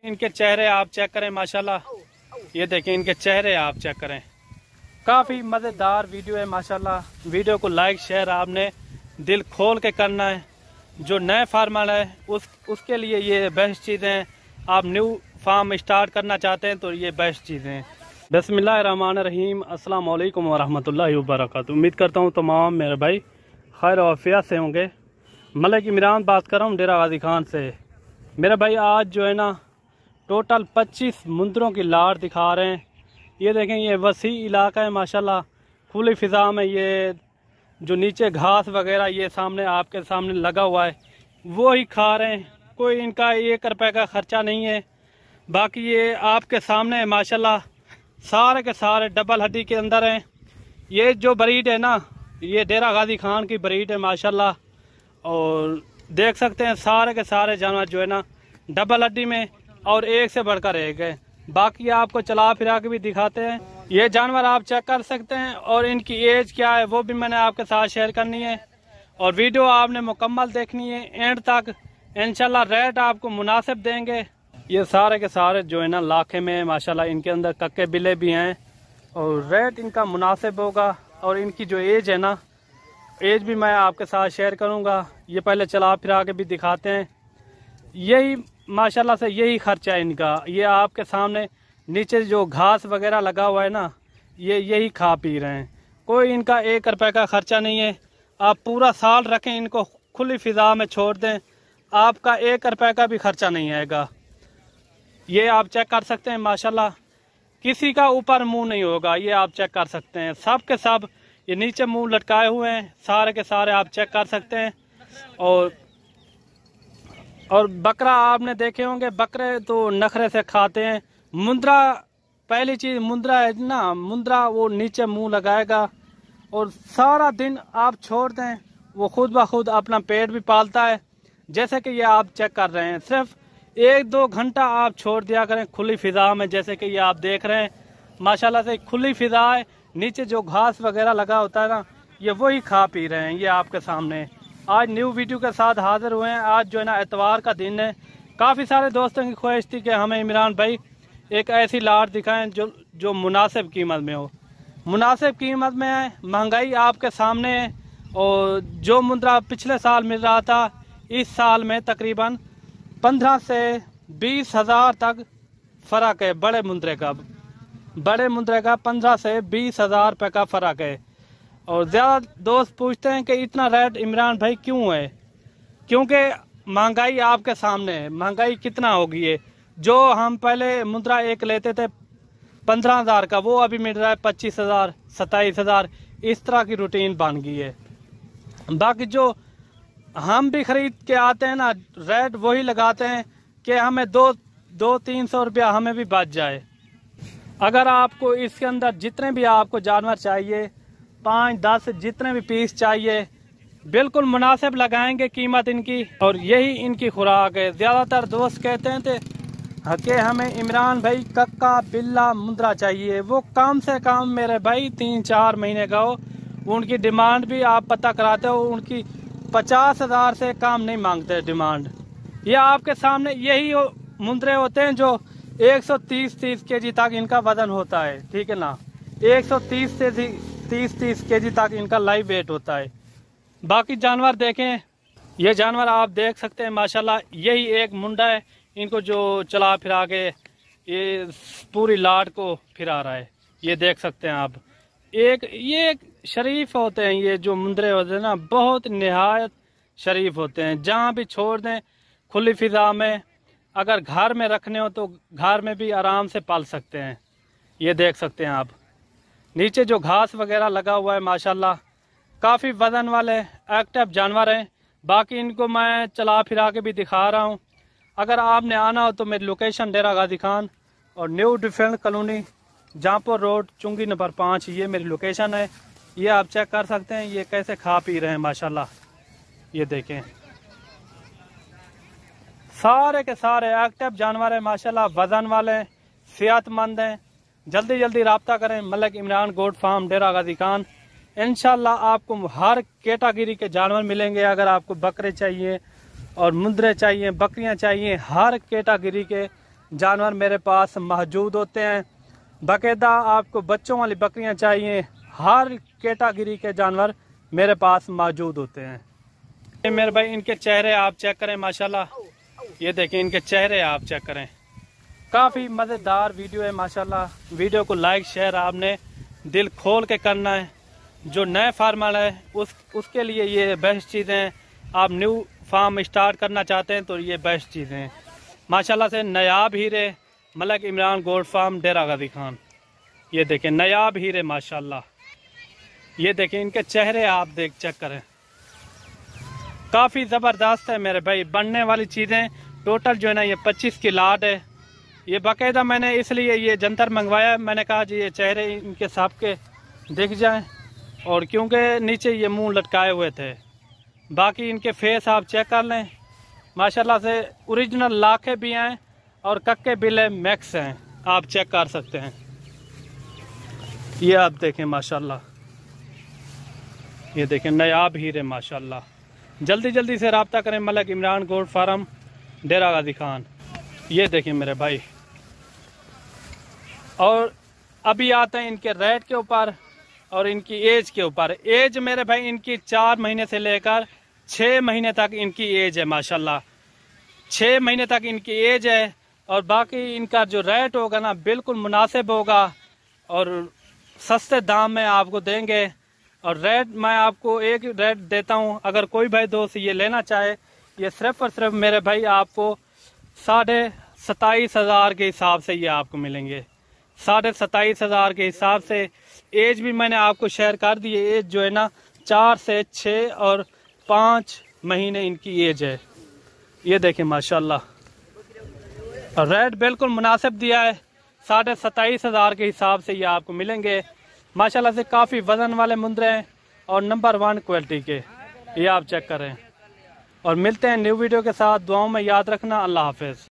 इनके चेहरे आप चेक करें माशाल्लाह, ये देखें इनके चेहरे आप चेक करें। काफ़ी मज़ेदार वीडियो है माशाल्लाह। वीडियो को लाइक शेयर आपने दिल खोल के करना है। जो नए फार्मर है उसके लिए ये बेस्ट चीज़ें हैं। आप न्यू फार्म स्टार्ट करना चाहते हैं तो ये बेस्ट चीज़ें हैं। बिस्मिल्लाहिर्रहमानिर्रहीम, अस्सलाम वालेकुम वरहमतुल्लाहि वबरकातुहू। उम्मीद करता हूँ तमाम मेरे भाई खैर और आफियत से होंगे। मलिक इमरान बात कर रहा हूँ डेरा गाजी खान से। मेरे भाई आज जो है ना टोटल 25 मुंदरों की लाट दिखा रहे हैं। ये देखें, ये वसी इलाका है माशाल्लाह, खुली फ़िज़ा में। ये जो नीचे घास वगैरह ये सामने आपके सामने लगा हुआ है वो ही खा रहे हैं। कोई इनका 1 रुपये का ख़र्चा नहीं है। बाकी ये आपके सामने है माशाल्लाह, सारे के सारे डबल हड्डी के अंदर हैं। ये जो ब्रीड है ना, ये डेरा गाजी खान की ब्रीड है माशाल्लाह। और देख सकते हैं सारे के सारे जानवर जो है ना डबल हड्डी में और एक से बढ़कर एक है। बाकी आपको चला फिरा के भी दिखाते हैं। ये जानवर आप चेक कर सकते हैं और इनकी एज क्या है वो भी मैंने आपके साथ शेयर करनी है। और वीडियो आपने मुकम्मल देखनी है एंड तक। इंशाल्लाह रेट आपको मुनासिब देंगे। ये सारे के सारे जो है ना लाखे में माशाल्लाह, इनके अंदर कक्के बिले भी हैं और रेट इनका मुनासिब होगा। और इनकी जो एज है ना, एज भी मैं आपके साथ शेयर करूँगा। ये पहले चला फिरा के भी दिखाते हैं। यही माशाल्लाह से यही खर्चा है इनका। ये आपके सामने नीचे जो घास वगैरह लगा हुआ है ना, ये यही खा पी रहे हैं। कोई इनका 1 रुपये का ख़र्चा नहीं है। आप पूरा साल रखें इनको खुली फ़िज़ा में छोड़ दें, आपका 1 रुपये का भी ख़र्चा नहीं आएगा। ये आप चेक कर सकते हैं माशाल्लाह, किसी का ऊपर मुंह नहीं होगा। ये आप चेक कर सकते हैं, सब के सब ये नीचे मुंह लटकाए हुए हैं, सारे के सारे आप चेक कर सकते हैं। और बकरा आपने देखे होंगे, बकरे तो नखरे से खाते हैं। मुंद्रा पहली चीज़ मुंद्रा है ना, मुंद्रा वो नीचे मुंह लगाएगा और सारा दिन आप छोड़ दें, वो खुद ब खुद अपना पेट भी पालता है। जैसे कि ये आप चेक कर रहे हैं, सिर्फ 1-2 घंटा आप छोड़ दिया करें खुली फ़िज़ा में। जैसे कि ये आप देख रहे हैं माशाल्लाह से खुली फ़िज़ा है। नीचे जो घास वगैरह लगा होता है ना, ये वही खा पी रहे हैं। ये आपके सामने आज न्यू वीडियो के साथ हाजिर हुए हैं। आज जो है ना इतवार का दिन है। काफ़ी सारे दोस्तों की ख्वाहिश थी कि हमें इमरान भाई एक ऐसी लाट दिखाएं जो मुनासिब कीमत में हो। मुनासिब कीमत में है, महंगाई आपके सामने है। और जो मुंद्रा पिछले साल मिल रहा था, इस साल में तकरीबन 15 से 20 हज़ार तक फ़र्क है। बड़े मुंद्रे का 15 से 20 हज़ार रुपये का फ़र्क है। और ज़्यादा दोस्त पूछते हैं कि इतना रेट इमरान भाई क्यों है? क्योंकि महंगाई आपके सामने है। महंगाई कितना होगी है? जो हम पहले मुद्रा एक लेते थे 15,000 का, वो अभी मिल रहा है 25,000, 27,000। इस तरह की रूटीन बन गई है। बाकी जो हम भी खरीद के आते हैं ना, रेट वही लगाते हैं कि हमें 200-300 रुपया हमें भी बच जाए। अगर आपको इसके अंदर जितने भी आपको जानवर चाहिए, 5-10 जितने भी पीस चाहिए, बिल्कुल मुनासिब लगाएंगे कीमत इनकी। और यही इनकी खुराक है। ज़्यादातर दोस्त कहते हैं कि हमें इमरान भाई कक्का बिल्ला मुंद्रा चाहिए। वो कम से कम मेरे भाई 3-4 महीने का हो। उनकी डिमांड भी आप पता कराते हो, उनकी 50,000 से कम नहीं मांगते डिमांड। ये आपके सामने यही मुंद्रे होते हैं जो 130 केजी तक इनका वजन होता है। ठीक है ना, 130 से 30 केजी तक इनका लाइव वेट होता है। बाकी जानवर देखें, ये जानवर आप देख सकते हैं माशाल्लाह, यही एक मुंडा है। इनको जो चला फिरा के ये पूरी लाट को फिरा रहा है। ये देख सकते हैं आप। ये शरीफ होते हैं। ये जो मुंदरे होते हैं ना, बहुत निहायत शरीफ होते हैं। जहाँ भी छोड़ दें खुली फ़िज़ा में, अगर घर में रखने हो तो घर में भी आराम से पाल सकते हैं। ये देख सकते हैं आप, नीचे जो घास वगैरह लगा हुआ है माशाल्लाह, काफ़ी वज़न वाले एक्टिव जानवर हैं। बाकी इनको मैं चला फिरा के भी दिखा रहा हूँ। अगर आपने आना हो तो मेरी लोकेशन डेरा गाजी खान और न्यू डिफेंस कॉलोनी, जहाँपुर रोड, चुंगी नंबर 5, ये मेरी लोकेशन है। ये आप चेक कर सकते हैं ये कैसे खा पी रहे हैं माशाल्लाह। ये देखें, सारे के सारे एक्टिव जानवर हैं माशाल्लाह, वज़न वाले, सेहतमंद हैं। जल्दी जल्दी रब्ता करें मलिक इमरान गोट फार्म डेरा गाजी खान। इंशाल्लाह आपको हर कैटेगरी के जानवर मिलेंगे। अगर आपको बकरे चाहिए और मुंदरे चाहिए, बकरियां चाहिए, हर कैटेगरी के जानवर मेरे पास मौजूद होते हैं। बाकायदा आपको बच्चों वाली बकरियां चाहिए, हर कैटेगरी के जानवर मेरे पास मौजूद होते हैं। ये मेरे भाई इनके चेहरे आप चेक करें माशाल्लाह, ये देखें इनके चेहरे आप चेक करें। काफ़ी मज़ेदार वीडियो है माशाल्लाह। वीडियो को लाइक शेयर आपने दिल खोल के करना है। जो नए फार्मर है उसके लिए ये बेस्ट चीज़ें हैं। आप न्यू फार्म स्टार्ट करना चाहते हैं तो ये बेस्ट चीज़ें हैं माशाल्लाह से। नायाब हीरे मलक इमरान गोल्ड फार्म डेरा गाजी खान, ये देखें नायाब हीरे माशाल्लाह। ये देखें इनके चेहरे आप चेक करें, काफ़ी ज़बरदस्त है मेरे भाई। बनने वाली चीज़ें टोटल जो है ना ये 25 की लाट है। ये बाकायदा मैंने इसलिए ये जंतर मंगवाया, मैंने कहा जी ये चेहरे इनके सबके दिख जाएं, और क्योंकि नीचे ये मुंह लटकाए हुए थे। बाकी इनके फेस आप चेक कर लें माशाल्लाह से। ओरिजिनल लाखे भी हैं और कक्के बिले मैक्स हैं, आप चेक कर सकते हैं। ये आप देखें माशाल्लाह, ये देखें नायाब हीरे माशाल्लाह। जल्दी जल्दी से रब्ता करें मलक इमरान गोल्ड फार्म डेरा गाजी खान। ये देखें मेरे भाई, और अभी आते हैं इनके रेट के ऊपर और इनकी एज के ऊपर। एज मेरे भाई इनकी 4 महीने से लेकर 6 महीने तक इनकी एज है माशाल्लाह। 6 महीने तक इनकी एज है, और बाकी इनका जो रेट होगा ना बिल्कुल मुनासिब होगा और सस्ते दाम में आपको देंगे। और रेट मैं आपको एक रेट देता हूँ, अगर कोई भाई दोस्त ये लेना चाहे, ये सिर्फ और सिर्फ मेरे भाई आपको 27,500 के हिसाब से ये आपको मिलेंगे। 27,500 के हिसाब से। एज भी मैंने आपको शेयर कर दी है। एज जो है ना 4 से 6 और 5 महीने इनकी एज है। ये देखें माशाल्लाह, रेट बिल्कुल मुनासिब दिया है। 27,500 के हिसाब से ये आपको मिलेंगे माशाल्लाह से। काफ़ी वजन वाले मुंद्रे हैं और नंबर 1 क्वालिटी के, ये आप चेक करें। और मिलते हैं न्यू वीडियो के साथ। दुआओं में याद रखना। अल्लाह हाफिज़।